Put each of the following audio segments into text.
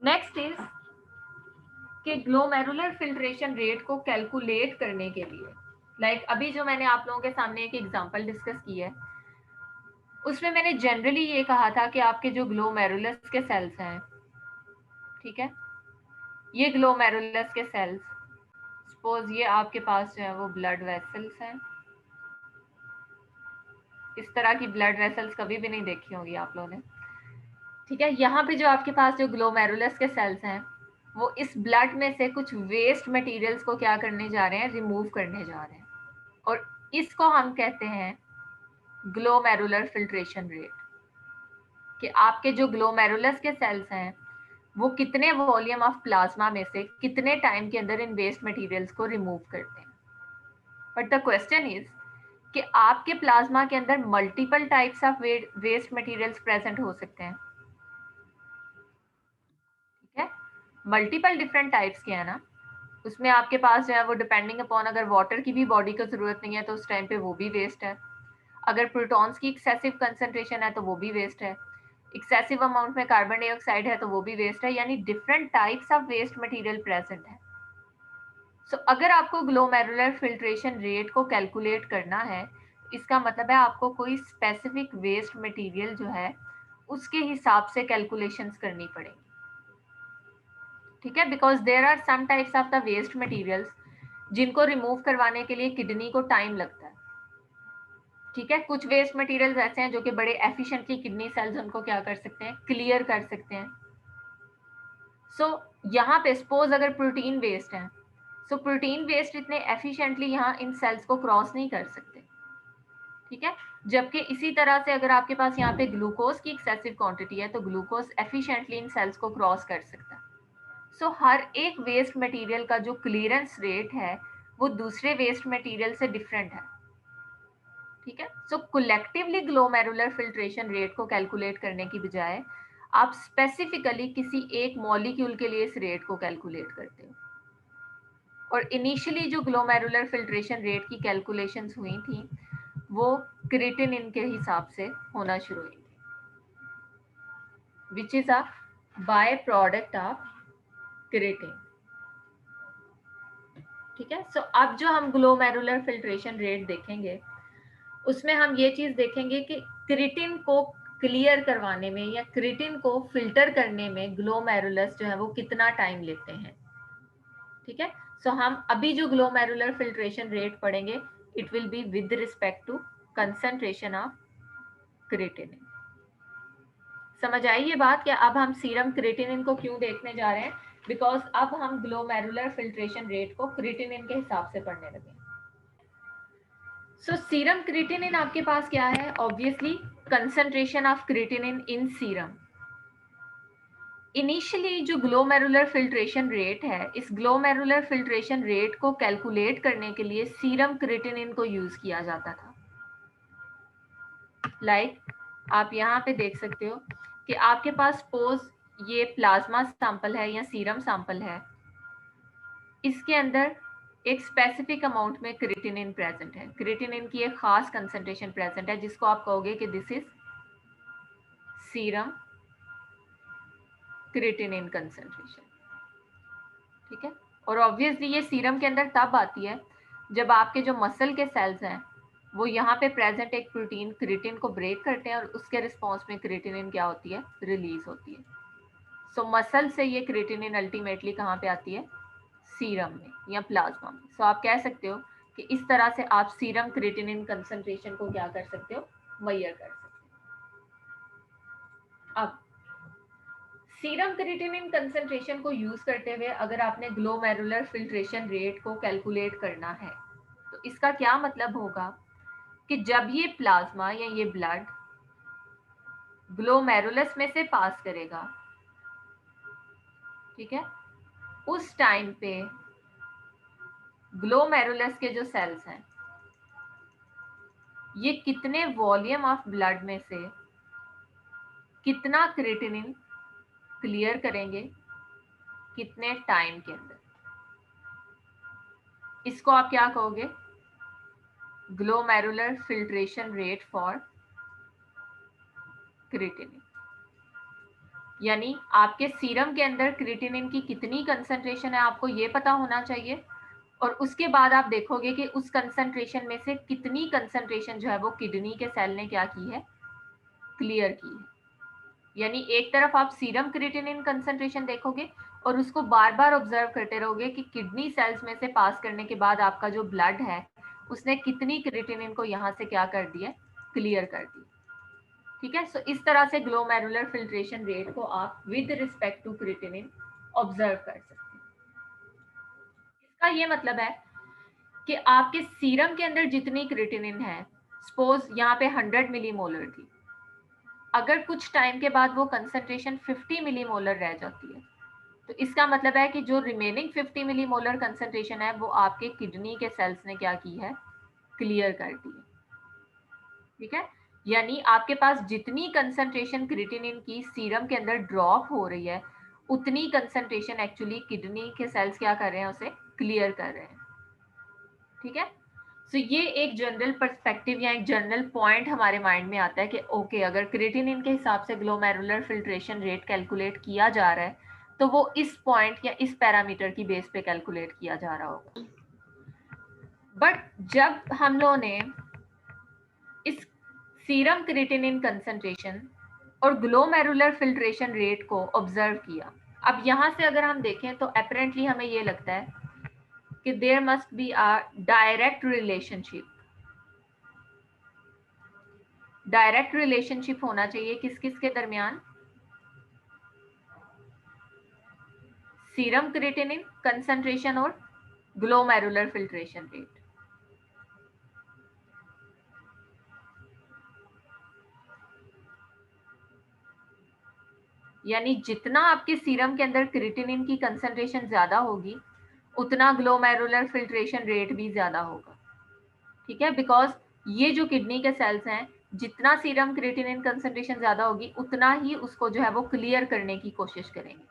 Next is कि glomerular filtration rate को calculate करने के लिए अभी जो मैंने आप लोगों के सामने एक एग्जांपल डिस्कस की है, उसमें मैंने जनरली ये कहा था कि आपके जो ग्लोमेरुलस के सेल्स हैं, ठीक है, ये ग्लोमेरुलस के सेल्स, सपोज ये आपके पास जो है वो ब्लड वेसल्स हैं। इस तरह की ब्लड वेसल्स कभी भी नहीं देखी होंगी आप लोगों ने, ठीक है। यहाँ पे जो आपके पास जो ग्लोमेरुलस के सेल्स हैं, वो इस ब्लड में से कुछ वेस्ट मटेरियल्स को क्या करने जा रहे हैं, रिमूव करने जा रहे हैं, और इसको हम कहते हैं ग्लोमेरुलर फिल्ट्रेशन रेट। कि आपके जो ग्लोमेरुलस के सेल्स हैं वो कितने वॉल्यूम ऑफ प्लाज्मा में से कितने टाइम के अंदर इन वेस्ट मटेरियल्स को रिमूव करते हैं। बट द क्वेश्चन इज कि आपके प्लाज्मा के अंदर multiple types of waste materials present हो सकते हैं, ठीक है, मल्टीपल डिफरेंट टाइप्स के हैं ना। उसमें आपके पास जो है वो डिपेंडिंग अपॉन, अगर वाटर की भी बॉडी को जरूरत नहीं है तो उस टाइम पे वो भी वेस्ट है, अगर प्रोटॉन्स की एक्सेसिव कंसंट्रेशन है तो वो भी वेस्ट है, एक्सेसिव अमाउंट में कार्बन डाइऑक्साइड है तो वो भी वेस्ट है, यानी different types of waste material present है। सो अगर आपको ग्लोमेरुलर फिल्ट्रेशन रेट को कैलकुलेट करना है, इसका मतलब है आपको कोई स्पेसिफिक वेस्ट मटेरियल जो है उसके हिसाब से कैलकुलेशंस करनी पड़ेगी, ठीक है, because there are some types of the waste materials जिनको रिमूव करवाने के लिए किडनी को टाइम लगता है, ठीक है। कुछ वेस्ट मटेरियल्स ऐसे हैं जो कि बड़े एफिशिएंटली किडनी सेल्स उनको क्या कर सकते हैं, क्लियर कर सकते हैं। सो यहाँ पे सपोज अगर प्रोटीन वेस्ट है, सो प्रोटीन वेस्ट इतने एफिशिएंटली यहाँ इन सेल्स को क्रॉस नहीं कर सकते, ठीक है। जबकि इसी तरह से अगर आपके पास यहाँ पे ग्लूकोज की एक्सेसिव क्वांटिटी है तो ग्लूकोज एफिशिएंटली इन सेल्स को क्रॉस कर सकता है। सो हर एक वेस्ट मटेरियल का जो क्लियरेंस रेट है वो दूसरे वेस्ट मटेरियल से डिफरेंट है, ठीक है। सो कलेक्टिवली ग्लोमेरुलर फिल्ट्रेशन रेट को कैलकुलेट करने की बजाय आप स्पेसिफिकली किसी एक मॉलिक्यूल के लिए इस रेट को कैलकुलेट करते हो। और इनिशियली जो ग्लोमेरुलर फिल्ट्रेशन रेट की कैलकुलेशंस हुई थी वो क्रिएटिनिन के हिसाब से होना शुरू हुई थी, which is a by product of creatine, ठीक है। सो अब जो हम ग्लोमेरुलर फिल्ट्रेशन रेट देखेंगे उसमें हम ये चीज देखेंगे कि क्रिएटिन को क्लियर करवाने में या क्रिएटिन को फिल्टर करने में ग्लोमेरुलस जो है वो कितना टाइम लेते हैं, ठीक है। सो हम अभी जो ग्लोमेरुलर फिल्ट्रेशन रेट पढ़ेंगे it will be with respect to concentration of creatinine. समझ आई ये बात कि अब हम सीरम क्रिएटिनिन को क्यों देखने जा रहे हैं, बिकॉज अब हम ग्लोमेरुलर फिल्ट्रेशन रेट को क्रिएटिनिन के हिसाब से पढ़ने लगे। सो सीरम क्रिएटिनिन आपके पास क्या है, obviously concentration of creatinine in serum. Initially जो ग्लोमेरुलर फिल्ट्रेशन रेट है, इस ग्लोमेरुलर फिल्ट्रेशन रेट को कैलकुलेट करने के लिए सीरम क्रिएटिनिन को यूज किया जाता था। आप यहाँ पे देख सकते हो कि आपके पास सपोज ये प्लाज्मा सैंपल है या सीरम सैंपल है, इसके अंदर एक स्पेसिफिक अमाउंट में क्रिएटिनिन प्रेजेंट है, क्रिएटिनिन की एक खास कंसंट्रेशन प्रेजेंट है जिसको आप कहोगे कि this is serum creatinine concentration, ठीक है। और ऑब्वियसली ये सीरम के अंदर तब आती है जब आपके जो मसल के सेल्स हैं वो यहाँ पे प्रेजेंट एक प्रोटीन क्रिएटिन को ब्रेक करते हैं और उसके रिस्पॉन्स में क्रिएटिनिन क्या होती है, रिलीज होती है। सो मसल से ये क्रिएटिनिन अल्टीमेटली कहाँ पे आती है, सीरम में या प्लाज्मा में। सो आप कह सकते हो कि इस तरह से आप सीरम क्रिएटिनिन कंसंट्रेशन को क्या कर सकते हो, मेजर कर सकते हो। अब सीरम क्रिएटिनिन कंसंट्रेशन को यूज करते हुए अगर आपने ग्लोमेरुलर फिल्ट्रेशन रेट को कैलकुलेट करना है तो इसका क्या मतलब होगा कि जब ये प्लाज्मा या ये ब्लड ग्लोमेरुलस में से पास करेगा, ठीक है, उस टाइम पे ग्लोमेरुलस के जो सेल्स हैं ये कितने वॉल्यूम ऑफ ब्लड में से कितना क्रिएटिनिन क्लियर करेंगे, कितने टाइम के अंदर, इसको आप क्या कहोगे, glomerular filtration rate for creatinine, यानी आपके सीरम के अंदर क्रिएटिनिन की कितनी कंसंट्रेशन है आपको ये पता होना चाहिए, और उसके बाद आप देखोगे कि उस कंसंट्रेशन में से कितनी कंसंट्रेशन जो है वो किडनी के सेल ने क्या की है, क्लियर की है। यानी एक तरफ आप सीरम क्रिएटिनिन कंसंट्रेशन देखोगे और उसको बार बार ऑब्जर्व करते रहोगे कि किडनी सेल्स में से पास करने के बाद आपका जो ब्लड है उसने कितनी क्रिएटिनिन को यहाँ से क्या कर दिया, क्लियर कर दिया। ठीक है, सो इस तरह से ग्लोमेरुलर फिल्ट्रेशन रेट को आप with respect to creatinine observe कर सकते हैं। इसका ये मतलब है कि आपके सीरम के अंदर जितनी क्रिएटिनिन है, सपोज यहाँ पे 100 मिलीमोलर थी, अगर कुछ टाइम के बाद वो कंसंट्रेशन 50 मिलीमोलर रह जाती है, तो इसका मतलब है कि जो रिमेनिंग 50 मिलीमोलर कंसंट्रेशन है वो आपके किडनी के सेल्स ने क्या की है, क्लियर कर दी है। ठीक है, यानी आपके पास जितनी कंसंट्रेशन क्रिएटिनिन की सीरम के अंदर ड्रॉप हो रही है, उतनी कंसंट्रेशन एक्चुअली किडनी के सेल्स क्या कर रहे हैं, उसे क्लियर कर रहे हैं। ठीक है, सो ये एक जनरल पर्सपेक्टिव या एक जनरल पॉइंट हमारे माइंड में आता है कि ओके, अगर क्रिएटिनिन के हिसाब से ग्लोमेरुलर फिल्ट्रेशन रेट कैलकुलेट किया जा रहा है तो वो इस पॉइंट या इस पैरामीटर की बेस पे कैलकुलेट किया जा रहा होगा। बट जब हम लोगों ने इस सीरम क्रिएटिनिन कंसंट्रेशन और ग्लोमेरुलर फिल्ट्रेशन रेट को ऑब्जर्व किया, अब यहां से अगर हम देखें तो अपेरेंटली हमें ये लगता है कि there must be a direct relationship. Direct relationship होना चाहिए किस किस के दरमियान, सीरम क्रिएटिनिन कंसंट्रेशन और ग्लोमेरुलर फिल्ट्रेशन रेट। यानी जितना आपके सीरम के अंदर क्रिएटिनिन की कंसंट्रेशन ज्यादा होगी उतना ग्लोमेरुलर फिल्ट्रेशन रेट भी ज्यादा होगा। ठीक है, बिकॉज ये जो किडनी के सेल्स हैं, जितना सीरम क्रिएटिनिन कंसंट्रेशन ज्यादा होगी उतना ही उसको जो है वो क्लियर करने की कोशिश करेंगे।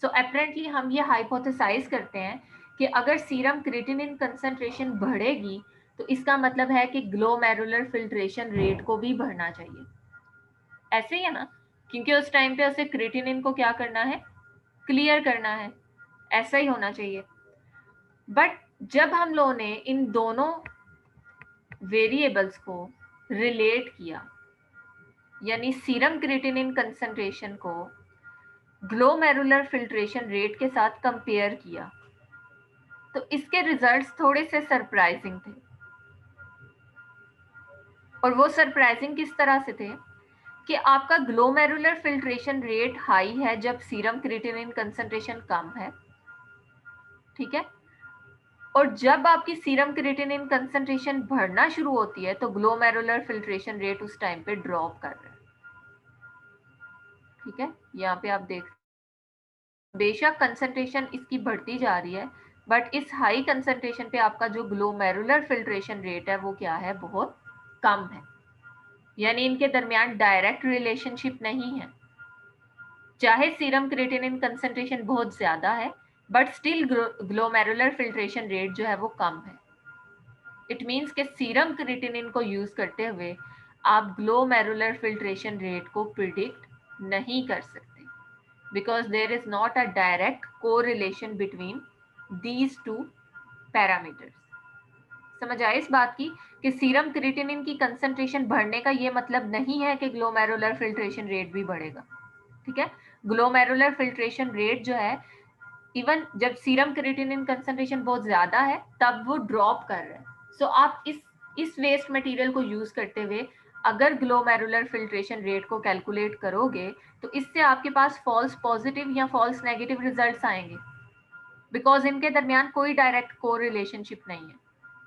सो अपेरेंटली हम ये हाइपोथेसाइज करते हैं कि अगर सीरम क्रिएटिनिन कंसंट्रेशन बढ़ेगी तो इसका मतलब है कि ग्लोमेरुलर फिल्ट्रेशन रेट को भी बढ़ना चाहिए। ऐसे ही है ना, क्योंकि उस टाइम पे उसे क्रिएटिनिन को क्या करना है, क्लियर करना है, ऐसा ही होना चाहिए। बट जब हम लोगों ने इन दोनों वेरिएबल्स को रिलेट किया, यानी सीरम क्रिएटिनिन कंसंट्रेशन को ग्लोमेरुलर फिल्ट्रेशन रेट के साथ कंपेयर किया, तो इसके रिजल्ट्स थोड़े से सरप्राइजिंग थे। और वो सरप्राइजिंग किस तरह से थे कि आपका ग्लोमेरुलर फिल्ट्रेशन रेट हाई है जब सीरम क्रिएटिनिन कंसंट्रेशन कम है। ठीक है, और जब आपकी सीरम क्रिएटिनिन कंसंट्रेशन बढ़ना शुरू होती है तो ग्लोमेरुलर फिल्ट्रेशन रेट उस टाइम पे ड्रॉप कर रहा है। ठीक है, यहाँ पे आप देख, बेशक कंसंट्रेशन इसकी बढ़ती जा रही है बट इस हाई कंसंट्रेशन पे आपका जो ग्लोमेरुलर फिल्ट्रेशन रेट है वो क्या है, बहुत कम है। यानी इनके दरमियान डायरेक्ट रिलेशनशिप नहीं है। चाहे सीरम क्रिएटिनिन कंसंट्रेशन बहुत ज्यादा है but still glomerular filtration rate जो है वो कम है। इट मीन्स कि सीरम क्रिएटिनिन को यूज करते हुए आप ग्लोमेरुलर फिल्ट्रेशन रेट को प्रिडिक्ट नहीं कर सकते because there is not a direct correlation between these two parameters. समझ आए इस बात की कि सीरम क्रिएटिनिन की कंसंट्रेशन बढ़ने का ये मतलब नहीं है कि ग्लोमेरुलर फिल्ट्रेशन रेट भी बढ़ेगा। ठीक है, ग्लोमेरुलर फिल्ट्रेशन रेट जो है, इवन जब सीरम क्रिएटिनिन कंसंट्रेशन बहुत ज्यादा है तब वो ड्रॉप कर रहा है। सो आप इस वेस्ट मटेरियल को यूज करते हुए अगर ग्लोमेरुलर फिल्ट्रेशन रेट को कैलकुलेट करोगे तो इससे आपके पास फॉल्स पॉजिटिव या फॉल्स नेगेटिव रिजल्ट्स आएंगे बिकॉज इनके दरमियान कोई डायरेक्ट कोरिलेशनशिप नहीं है।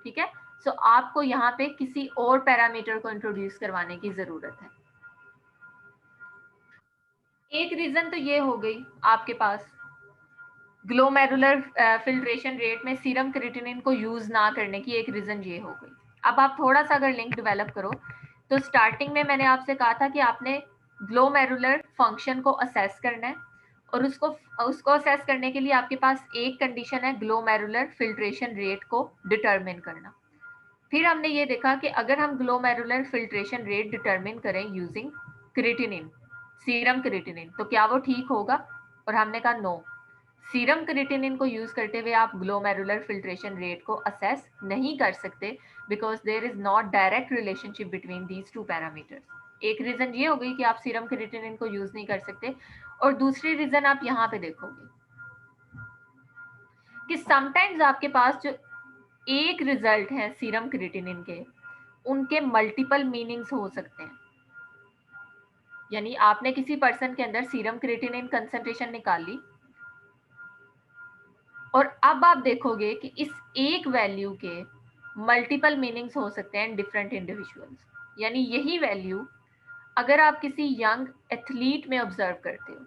ठीक है, सो आपको यहाँ पे किसी और पैरामीटर को इंट्रोड्यूस करवाने की जरूरत है। एक रीजन तो ये हो गई आपके पास ग्लोमेरुलर फिल्ट्रेशन रेट में सीरम क्रिएटिनिन को यूज ना करने की, एक रीजन ये हो गई। अब आप थोड़ा सा अगर लिंक डेवलप करो तो स्टार्टिंग में मैंने आपसे कहा था कि आपने ग्लोमेरुलर फंक्शन को असेस करना है और उसको असेस करने के लिए आपके पास एक कंडीशन है ग्लोमेरुलर फिल्ट्रेशन रेट को डिटरमिन करना। फिर हमने ये देखा कि अगर हम ग्लोमेरुलर फिल्ट्रेशन रेट डिटरमिन करें यूजिंग क्रिएटिनिन, सीरम क्रिएटिनिन, तो क्या वो ठीक होगा? और हमने कहा नो, सीरम क्रिएटिनिन को यूज करते हुए आप ग्लोमेरुलर फिल्ट्रेशन रेट को असेस नहीं कर सकते because there is not direct relationship between these two parameters. एक रीजन ये हो गई कि आप सीरम क्रिएटिनिन को यूज नहीं कर सकते, और दूसरी रीजन आप यहाँ पे देखोगे कि समटाइम्स आपके पास जो एक रिजल्ट है सीरम क्रिएटिनिन के, उनके मल्टीपल मीनिंग्स हो सकते हैं। यानी आपने किसी पर्सन के अंदर सीरम क्रिएटिनिन कंसंट्रेशन निकाली, और अब आप देखोगे कि इस एक वैल्यू के मल्टीपल मीनिंग्स हो सकते हैं डिफरेंट इंडिविजुअल्स। यानी यही वैल्यू अगर आप किसी यंग एथलीट में ऑब्जर्व करते हो,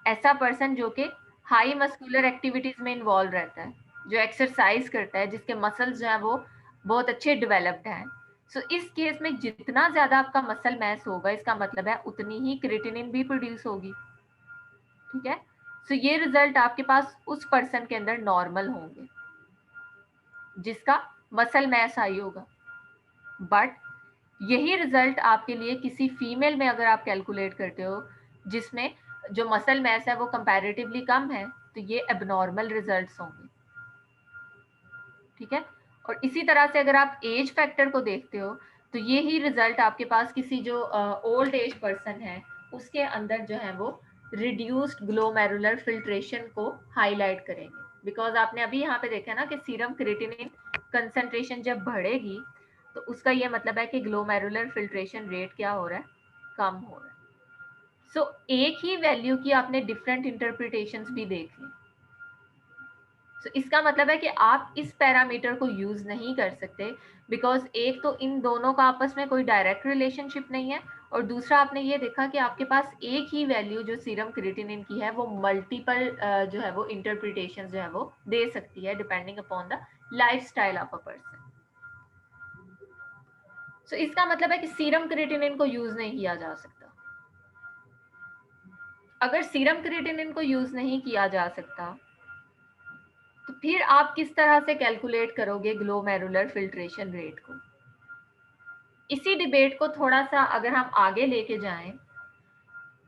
ऐसा पर्सन जो कि हाई मस्कुलर एक्टिविटीज में इन्वॉल्व रहता है, जो एक्सरसाइज करता है, जिसके मसल्स जो है वो बहुत अच्छे डेवलप्ड हैं, सो इस केस में जितना ज्यादा आपका मसल मैस होगा, इसका मतलब है उतनी ही क्रिएटिनिन भी प्रोड्यूस होगी। ठीक है, सो ये रिजल्ट आपके पास उस पर्सन के अंदर नॉर्मल होंगे जिसका मसल मैस हाई होगा। बट यही रिजल्ट आपके लिए किसी फीमेल में अगर आप कैलकुलेट करते हो जिसमें जो मसल मैस है वो कंपैरेटिवली कम है, तो ये एबनॉर्मल रिजल्ट्स होंगे। ठीक है, और इसी तरह से अगर आप एज फैक्टर को देखते हो, तो ये ही रिजल्ट आपके पास किसी जो ओल्ड एज पर्सन है उसके अंदर जो है वो रिड्यूस्ड ग्लोमेरुलर फिल्ट्रेशन को हाईलाइट करेंगे। बिकॉज आपने अभी यहाँ पे देखा ना कि सीरम क्रिएटिनिन कंसंट्रेशन जब बढ़ेगी तो उसका ये मतलब है कि ग्लोमेरुलर फिल्ट्रेशन रेट क्या हो रहा है, कम हो रहा है। सो एक ही वैल्यू की आपने डिफरेंट इंटरप्रिटेशंस भी देख ली। तो इसका मतलब है कि आप इस पैरामीटर को यूज नहीं कर सकते बिकॉज एक तो इन दोनों का आपस में कोई डायरेक्ट रिलेशनशिप नहीं है, और दूसरा आपने ये देखा कि आपके पास एक ही वैल्यू जो सीरम क्रिएटिनिन की है वो मल्टीपल जो है वो इंटरप्रिटेशन जो है वो दे सकती है depending upon the lifestyle of a person. So इसका मतलब है कि सीरम क्रिएटिनिन को यूज नहीं किया जा सकता। अगर सीरम क्रिएटिनिन को यूज नहीं किया जा सकता तो फिर आप किस तरह से कैलकुलेट करोगे ग्लोमेरुलर फिल्ट्रेशन रेट को? इसी डिबेट को थोड़ा सा अगर हम आगे लेके जाएं,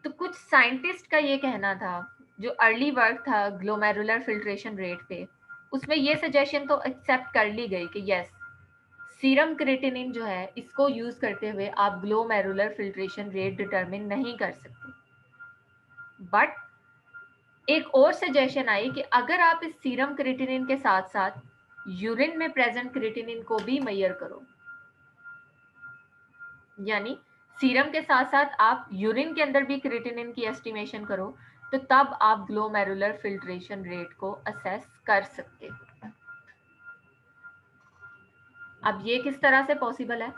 तो कुछ साइंटिस्ट का ये कहना था, जो अर्ली वर्क था ग्लोमेरुलर फिल्ट्रेशन रेट पे, उसमें ये सजेशन तो एक्सेप्ट कर ली गई कि यस, सीरम क्रिएटिनिन जो है इसको यूज करते हुए आप ग्लोमेरुलर फिल्ट्रेशन रेट डिटरमिन नहीं कर सकते। बट एक और सजेशन आई कि अगर आप इस सीरम क्रिएटिनिन के साथ साथ यूरिन में प्रेजेंट क्रिएटिनिन को भी मेजर करो, यानी सीरम के साथ साथ आप यूरिन के अंदर भी क्रिएटिनिन की एस्टिमेशन करो, तो तब आप ग्लोमेरुलर फिल्ट्रेशन रेट को असेस कर सकते हो। अब ये किस तरह से पॉसिबल है,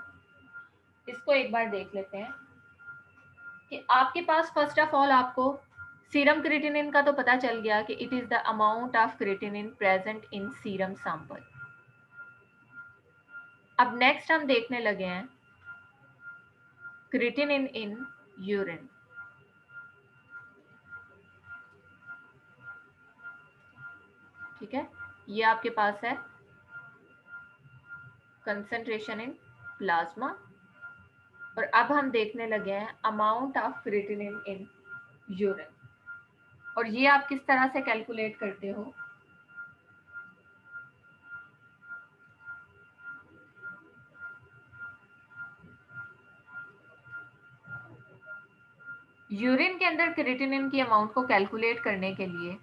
इसको एक बार देख लेते हैं कि आपके पास फर्स्ट ऑफ ऑल आपको सीरम क्रिएटिनिन का तो पता चल गया कि it is the amount of creatinine present in serum sample. अब नेक्स्ट हम देखने लगे हैं क्रिएटिनिन इन यूरिन। ठीक है, ये आपके पास है कंसंट्रेशन इन प्लाज्मा, और अब हम देखने लगे हैं amount of creatinine in urine. और ये आप किस तरह से कैलकुलेट करते हो? यूरिन के अंदर क्रिएटिनिन की अमाउंट को कैलकुलेट करने के लिए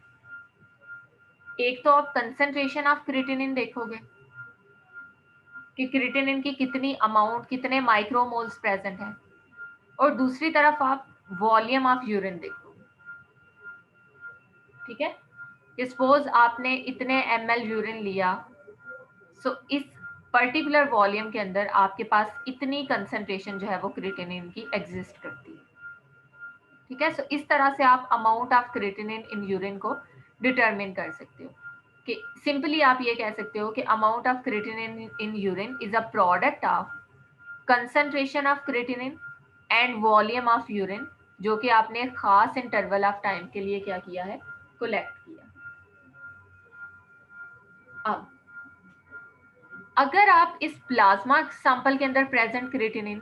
एक तो आप कंसंट्रेशन ऑफ क्रिएटिनिन देखोगे कि क्रिएटिनिन की कितनी अमाउंट, कितने माइक्रोमोल्स प्रेजेंट है, और दूसरी तरफ आप वॉल्यूम ऑफ यूरिन देखोगे। ठीक है, सपोज आपने इतने ml यूरिन लिया, सो इस पर्टिकुलर वॉल्यूम के अंदर आपके पास इतनी कंसंट्रेशन जो है वो क्रिएटिनिन की एग्जिस्ट करती है। ठीक है, सो इस तरह से आप amount of creatinine in urine को डिटरमिन कर सकते हो कि सिंपली आप ये कह सकते हो कि amount of creatinine in urine is a product of concentration of creatinine and volume of urine, जो कि आपने एक खास इंटरवल ऑफ टाइम के लिए क्या किया है, कलेक्ट किया। अब अगर आप इस प्लाज्मा सैंपल के अंदर प्रेजेंट क्रिएटिनिन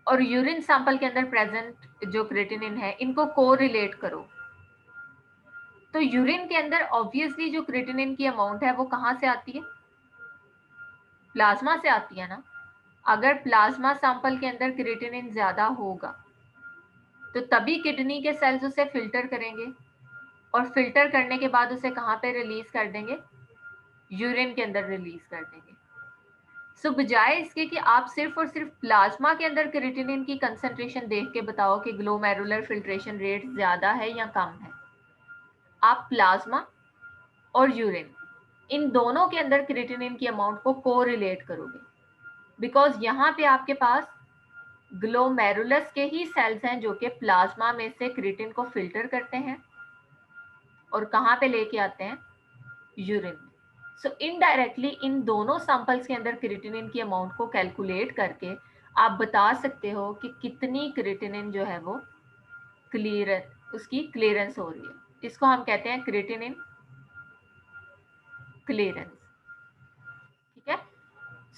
और यूरिन सैंपल के अंदर प्रेजेंट जो क्रिएटिनिन है इनको कोरिलेट करो। तो यूरिन के अंदर ऑब्वियसली जो क्रिएटिनिन की अमाउंट है वो कहाँ से आती है? प्लाज्मा से आती है ना। अगर प्लाज्मा सैंपल के अंदर क्रिएटिनिन ज्यादा होगा तो तभी किडनी के सेल्स उसे फिल्टर करेंगे और फिल्टर करने के बाद उसे कहाँ पे रिलीज कर देंगे? यूरिन के अंदर रिलीज कर देंगे। सो बजाय इसके कि आप सिर्फ और सिर्फ प्लाज्मा के अंदर क्रिएटिनिन की कंसंट्रेशन देख के बताओ कि ग्लोमेरुलर फिल्ट्रेशन रेट ज्यादा है या कम है, आप प्लाज्मा और यूरिन इन दोनों के अंदर क्रिएटिनिन की अमाउंट को कोरिलेट करोगे, बिकॉज यहाँ पे आपके पास ग्लोमेरुलस के ही सेल्स हैं जो कि प्लाज्मा में से क्रिएटिन को फिल्टर करते हैं और कहाँ पे लेके आते हैं? यूरिन में। सो इनडायरेक्टली इन दोनों सैंपल्स के अंदर क्रिएटिनिन की अमाउंट को कैलकुलेट करके आप बता सकते हो कि कितनी क्रिएटिनिन जो है वो उसकी क्लियरेंस हो रही है। इसको हम कहते हैं क्रिएटिनिन क्लियरेंस। ठीक है।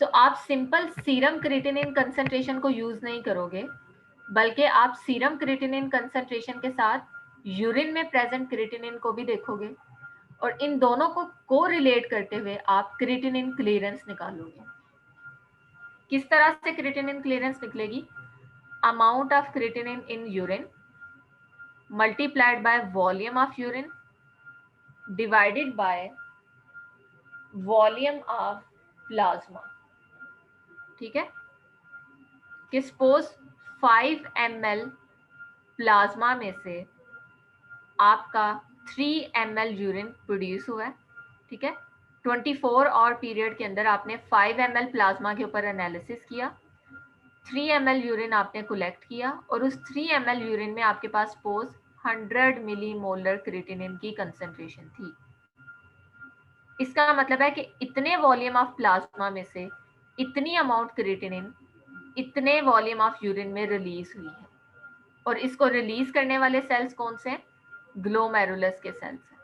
सो आप सिंपल सीरम क्रिएटिनिन कंसंट्रेशन को यूज नहीं करोगे, बल्कि आप सीरम क्रिएटिनिन कंसंट्रेशन के साथ यूरिन में प्रेजेंट क्रिएटिनिन को भी देखोगे और इन दोनों को कोरिलेट करते हुए आप क्रिएटिनिन क्लियरेंस निकालोगे। किस तरह से क्रिएटिनिन क्लियरेंस निकलेगी? Amount of creatinine in urine multiplied by volume of urine divided by volume of plasma. ठीक है। कि सपोज 5 ml प्लाज्मा में से आपका 3 ml यूरिन प्रोड्यूस हुआ है। ठीक है। 24 और पीरियड के अंदर आपने 5 ml प्लाज्मा के ऊपर एनालिसिस किया, 3 ml यूरिन आपने कलेक्ट किया और उस 3 ml यूरिन में आपके पास सपोज 100 मिलीमोलर क्रिएटिनिन की कंसंट्रेशन थी। इसका मतलब है कि इतने वॉल्यूम ऑफ प्लाज्मा में से इतनी अमाउंट क्रिएटिनिन इतने वॉल्यूम ऑफ यूरिन में रिलीज हुई है और इसको रिलीज करने वाले सेल्स कौन से हैं? ग्लोमेरुलस के सेल्स हैं।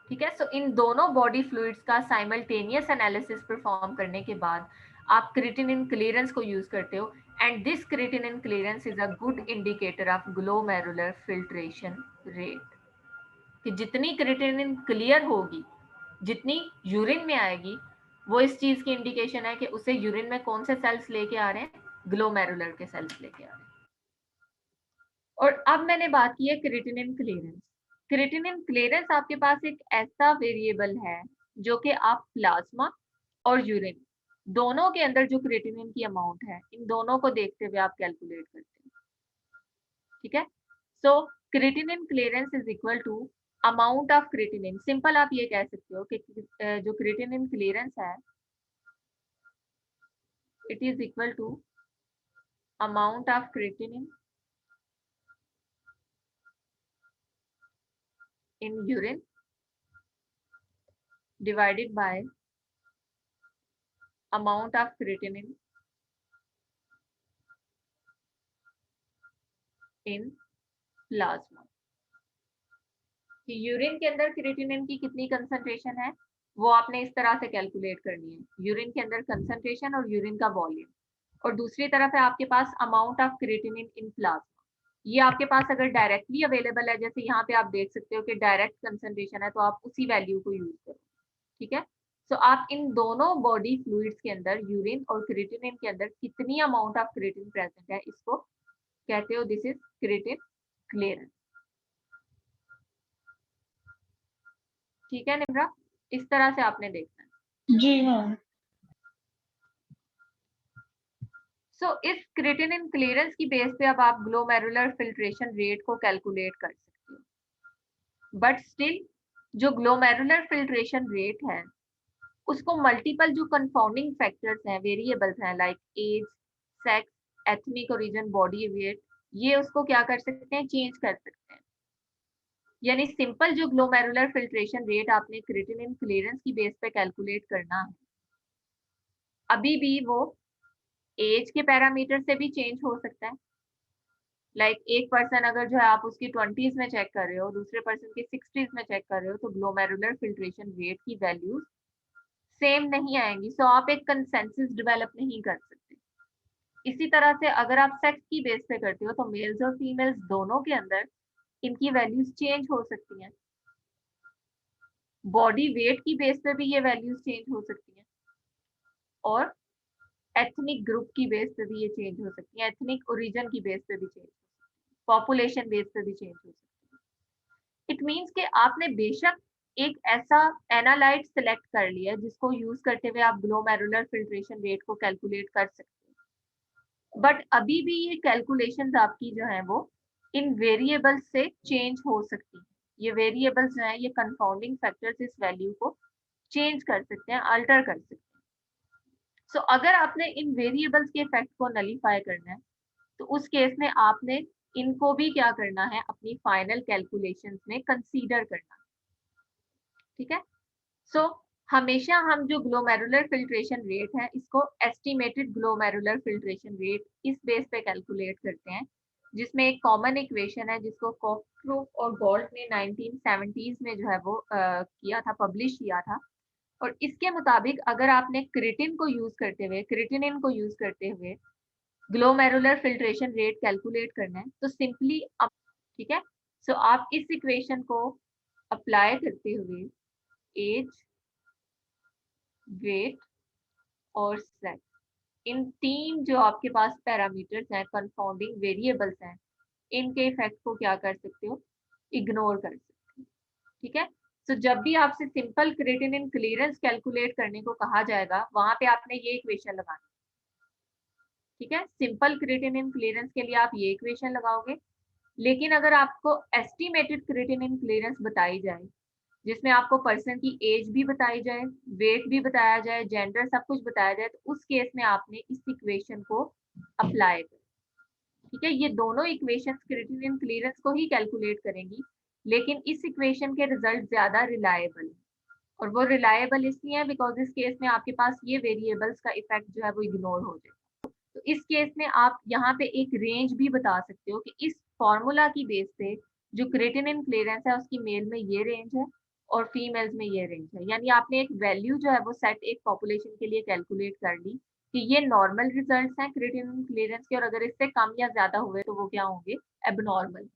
ठीक है। सो इन दोनों बॉडी फ्लूइड्स का साइमल्टेनियस एनालिसिस परफॉर्म करने के बाद आप क्रिएटिनिन क्लियरेंस को यूज करते हो and this creatinine clearance is a good indicator of glomerular filtration rate. कि जितनी क्रिएटिनिन क्लियर होगी, जितनी यूरिन में आएगी, वो इस चीज की इंडिकेशन है कि उसे यूरिन में कौन से सेल्स लेके आ रहे हैं? ग्लोमेरुलर के सेल्स लेके आ रहे हैं। और अब मैंने बात की है क्रिएटिनिन क्लियरेंस। क्रिएटिनिन क्लियरेंस आपके पास एक ऐसा वेरिएबल है जो कि आप प्लाज्मा और यूरिन दोनों के अंदर जो क्रिएटिनिन की अमाउंट है इन दोनों को देखते हुए आप कैलकुलेट करते हैं। ठीक है। So creatinine clearance is equal to amount of creatinine. Simple आप ये कह सकते हो कि जो क्रिएटिनिन क्लियरेंस है it is equal to amount of creatinine in urine divided by amount of creatinine in plasma। कि यूरिन के अंदर क्रिएटिनिन की कितनी कंसंट्रेशन है वो आपने इस तरह से कैलकुलेट करनी है, यूरिन के अंदर कंसंट्रेशन और यूरिन का वॉल्यूम, और दूसरी तरफ है आपके पास amount of creatinine in plasma. ये आपके पास अगर डायरेक्टली अवेलेबल है, जैसे यहाँ पे आप देख सकते हो कि डायरेक्ट कंसंट्रेशन है, तो आप उसी वैल्यू को यूज करो। ठीक है। सो आप इन दोनों बॉडी फ्लूइड्स के अंदर यूरिन और क्रिएटिनिन के अंदर कितनी अमाउंट ऑफ क्रिएटिन प्रेजेंट है इसको कहते हो दिस इज क्रिएटिन क्लियरेंस। ठीक है निम्रा, इस तरह से आपने देखना है। जी हाँ। सो इस क्रिएटिनिन क्लियरेंस की बेस पे अब आप ग्लोमेरुलर फिल्ट्रेशन रेट को कैलकुलेट कर सकते हो, बट स्टिल जो ग्लोमेरुलर फिल्ट्रेशन रेट है उसको मल्टीपल जो कंफाउंडिंग फैक्टर्स हैं, वेरिएबल्स हैं like age, sex, ethnic origin, body weight, ये उसको क्या कर सकते हैं? चेंज कर सकते हैं। यानी सिंपल जो ग्लोमेरुलर फिल्ट्रेशन रेट आपने क्रिएटिनिन क्लियरेंस की बेस पे कैलकुलेट करना है, अभी भी वो एज के पैरामीटर से भी चेंज हो सकता है। लाइक एक पर्सन अगर जो है आप उसकी 20s में चेक कर रहे हो, दूसरे पर्सन की 60s में चेक कर रहे हो, तो ग्लोमेरुलर फिल्ट्रेशन रेट की वैल्यूज सेम नहीं आएंगी। सो आप एक कंसेंसस डेवलप नहीं कर सकते। इसी तरह से अगर आप सेक्स की बेस पे करते हो तो मेल्स और फीमेल्स दोनों के अंदर इनकी वैल्यूज चेंज हो सकती हैं। बॉडी वेट की बेस पे भी ये वैल्यूज चेंज हो सकती हैं और एथनिक ग्रुप की बेस पे भी ये चेंज हो सकती है, एथनिक ओरिजिन की बेस पे भी चेंज हो सकती है, पॉपुलेशन बेस पे भी चेंज हो सकती है। इट मीन्स कि आपने बेशक एक ऐसा एनालाइट सेलेक्ट कर लिया जिसको यूज करते हुए आप ग्लोमेरुलर फिल्ट्रेशन रेट को कैलकुलेट कर सकते हो, बट अभी भी ये कैलकुलेशंस आपकी जो है वो इन वेरिएबल्स से चेंज हो सकती है। ये वेरिएबल्स जो है ये कंफाउंडिंग फैक्टर्स इस वैल्यू को चेंज कर सकते हैं, अल्टर कर सकते हैं। सो अगर आपने इन वेरिएबल्स के इफेक्ट को नलीफाई करना है तो उस केस में आपने इनको भी क्या करना है, अपनी फाइनल कैलकुलेशंस में कंसीडर करना है। ठीक है। सो हमेशा हम जो ग्लोमेरुलर फिल्ट्रेशन रेट है इसको एस्टिमेटेड ग्लोमेरुलर फिल्ट्रेशन रेट इस बेस पे कैलकुलेट करते हैं, जिसमें एक कॉमन इक्वेशन है जिसको कॉकक्रूफ और गॉल्ट ने 1970s में जो है वो किया था, पब्लिश किया था। और इसके मुताबिक अगर आपने क्रिटिन को यूज करते हुए, क्रिटिनिन को यूज करते हुए ग्लोमेरुलर फिल्ट्रेशन रेट कैलकुलेट करना है तो सिंपली अब, ठीक है, सो आप इस इक्वेशन को अप्लाई करते हुए एज, वेट और सेक्स, इन तीन जो आपके पास पैरामीटर्स हैं, कंफाउंडिंग वेरिएबल्स हैं, इनके इफेक्ट को क्या कर सकते हो, इग्नोर कर सकते हो। ठीक है। तो जब भी आपसे सिंपल क्रिएटिनिन क्लीयरेंस कैलकुलेट करने को कहा जाएगा वहां पे आपने ये इक्वेशन लगानी। ठीक है, सिंपल क्रिएटिनिन क्लीयरेंस के लिए आप ये इक्वेशन लगाओगे। लेकिन अगर आपको एस्टिमेटेड क्रिएटिनिन क्लीयरेंस बताई जाए जिसमें आपको पर्सन की एज भी बताई जाए, वेट भी बताया जाए, जेंडर सब कुछ बताया जाए, तो उस केस में आपने इस इक्वेशन को अप्लाई कर। ठीक है, ये दोनों इक्वेशन क्रिएटिनिन क्लीयरेंस को ही कैलकुलेट करेंगी, लेकिन इस इक्वेशन के रिजल्ट ज्यादा रिलायबल है। और वो रिलायबल इसलिए है बिकॉज इस केस में आपके पास ये वेरिएबल्स का इफेक्ट जो है वो इग्नोर हो जाए। तो इस केस में आप यहाँ पे एक रेंज भी बता सकते हो कि इस फॉर्मूला की बेस पे जो क्रिएटिनिन क्लीयरेंस है उसकी मेल में ये रेंज है और फीमेल्स में ये रेंज है। यानी आपने एक वैल्यू जो है वो सेट एक पॉपुलेशन के लिए कैलकुलेट कर ली कि ये नॉर्मल रिजल्ट्स हैं क्रिएटिनिन क्लीयरेंस के, और अगर इससे कम या ज्यादा हुए तो वो क्या होंगे, एबनॉर्मल।